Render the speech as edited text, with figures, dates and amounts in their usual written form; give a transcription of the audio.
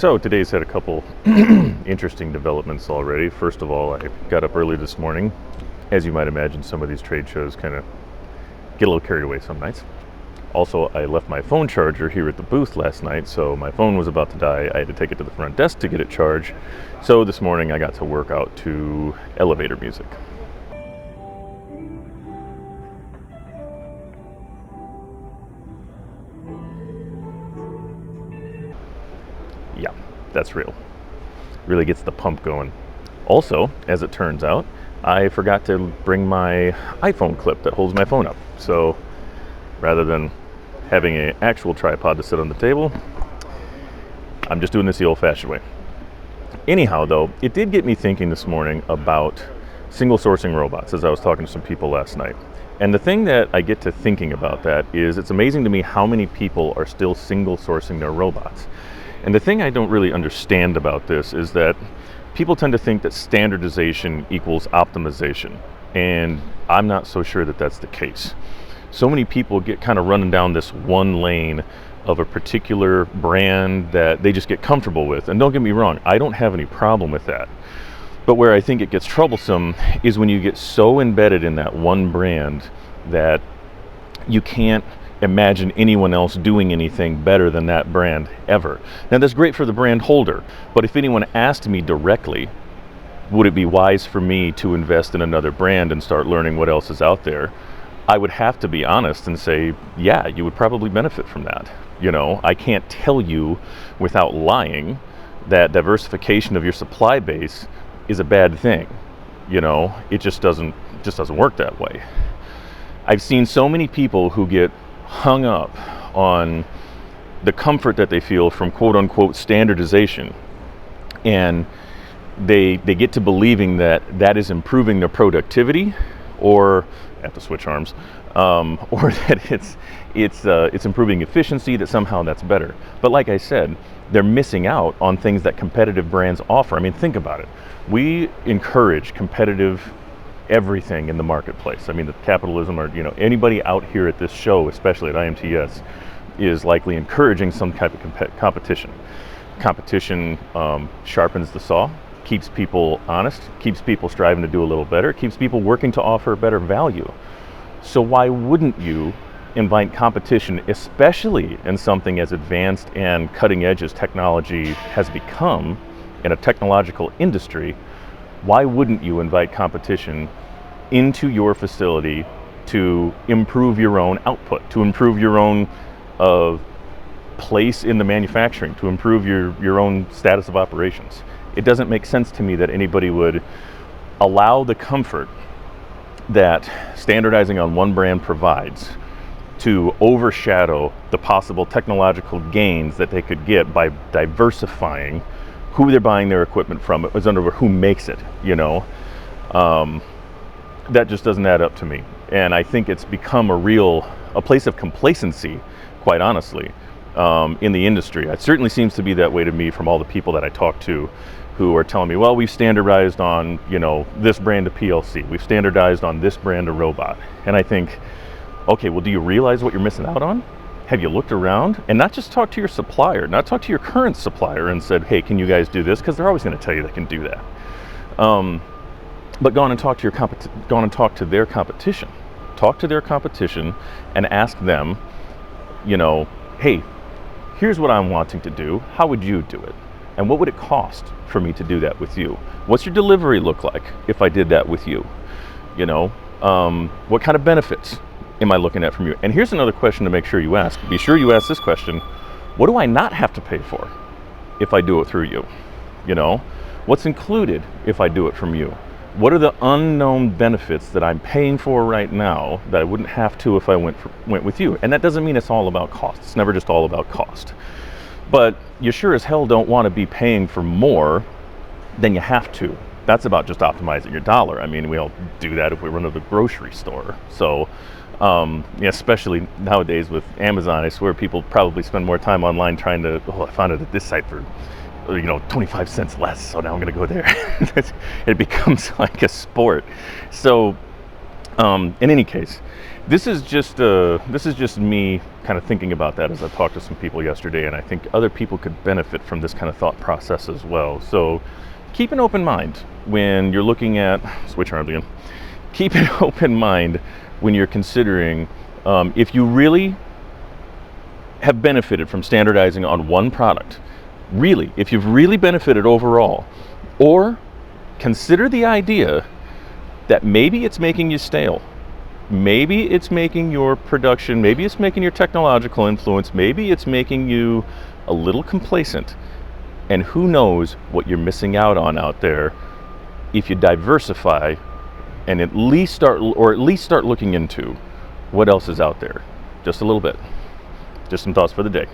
So today's had a couple interesting developments already. First of all, I got up early this morning. As you might imagine, some of these trade shows kind of get a little carried away some nights. Also, I left my phone charger here at the booth last night, so my phone was about to die. I had to take it to the front desk to get it charged. So this morning I got to work out to elevator music. Yeah, that's real. Really gets the pump going. Also, as it turns out, I forgot to bring my iPhone clip that holds my phone up. So rather than having an actual tripod to sit on the table, I'm just doing this the old-fashioned way. Anyhow, though, it did get me thinking this morning about single sourcing robots as I was talking to some people last night. And the thing that I get to thinking about that is it's amazing to me how many people are still single sourcing their robots. And the thing I don't really understand about this is that people tend to think that standardization equals optimization. And I'm not so sure that that's the case. So many people get kind of running down this one lane of a particular brand that they just get comfortable with. And don't get me wrong, I don't have any problem with that. But where I think it gets troublesome is when you get so embedded in that one brand that you can't imagine anyone else doing anything better than that brand ever. Now that's great for the brand holder, but if anyone asked me directly, would it be wise for me to invest in another brand and start learning what else is out there? I would have to be honest and say, yeah, you would probably benefit from that. You know, I can't tell you without lying that diversification of your supply base is a bad thing. You know, it just doesn't work that way. I've seen so many people who get hung up on the comfort that they feel from quote unquote standardization, and they get to believing that that is improving their productivity, or at the switch arms, or that it's improving efficiency, that somehow that's better. But like I said, they're missing out on things that competitive brands offer. I mean, think about it. We encourage competitive everything in the marketplace. I mean, the capitalism, or anybody out here at this show, especially at IMTS, is likely encouraging some type of competition. Competition sharpens the saw, keeps people honest, keeps people striving to do a little better, keeps people working to offer better value. So why wouldn't you invite competition, especially in something as advanced and cutting edge as technology has become in a technological industry? Why wouldn't you invite competition into your facility to improve your own output, to improve your own place in the manufacturing, to improve your own status of operations? It doesn't make sense to me that anybody would allow the comfort that standardizing on one brand provides to overshadow the possible technological gains that they could get by diversifying who they're buying their equipment from. It was under who makes it, that just doesn't add up to me. And I think it's become a place of complacency, quite honestly, in the industry. It certainly seems to be that way to me from all the people that I talk to who are telling me, well, we've standardized on, this brand of PLC. We've standardized on this brand of robot. And I think, okay, well, do you realize what you're missing out on? Have you looked around? And not just talk to your supplier, not talk to your current supplier and said, hey, can you guys do this? Because they're always going to tell you they can do that. But go on and talk to their competition. Talk to their competition and ask them, hey, here's what I'm wanting to do. How would you do it? And what would it cost for me to do that with you? What's your delivery look like if I did that with you? What kind of benefits am I looking at from you? And here's another question to make sure you ask. Be sure you ask this question. What do I not have to pay for if I do it through you? What's included if I do it from you? What are the unknown benefits that I'm paying for right now that I wouldn't have to if I went with you? And that doesn't mean it's all about cost. It's never just all about cost. But you sure as hell don't want to be paying for more than you have to. That's about just optimizing your dollar. I mean, we all do that if we run to the grocery store. So, especially nowadays with Amazon, I swear people probably spend more time online trying to, I found it at this site for 25 cents less, so now I'm going to go there. It becomes like a sport. So In any case, this is just me kind of thinking about that as I talked to some people yesterday, and I think other people could benefit from this kind of thought process as well. So keep an open mind when you're looking at, switch arms again, keep an open mind when you're considering if you really have benefited from standardizing on one product, really, if you've really benefited overall, or consider the idea that maybe it's making you stale. Maybe it's making your production, maybe it's making your technological influence, maybe it's making you a little complacent. And who knows what you're missing out on out there if you diversify and at least start looking into what else is out there. Just a little bit. Just some thoughts for the day.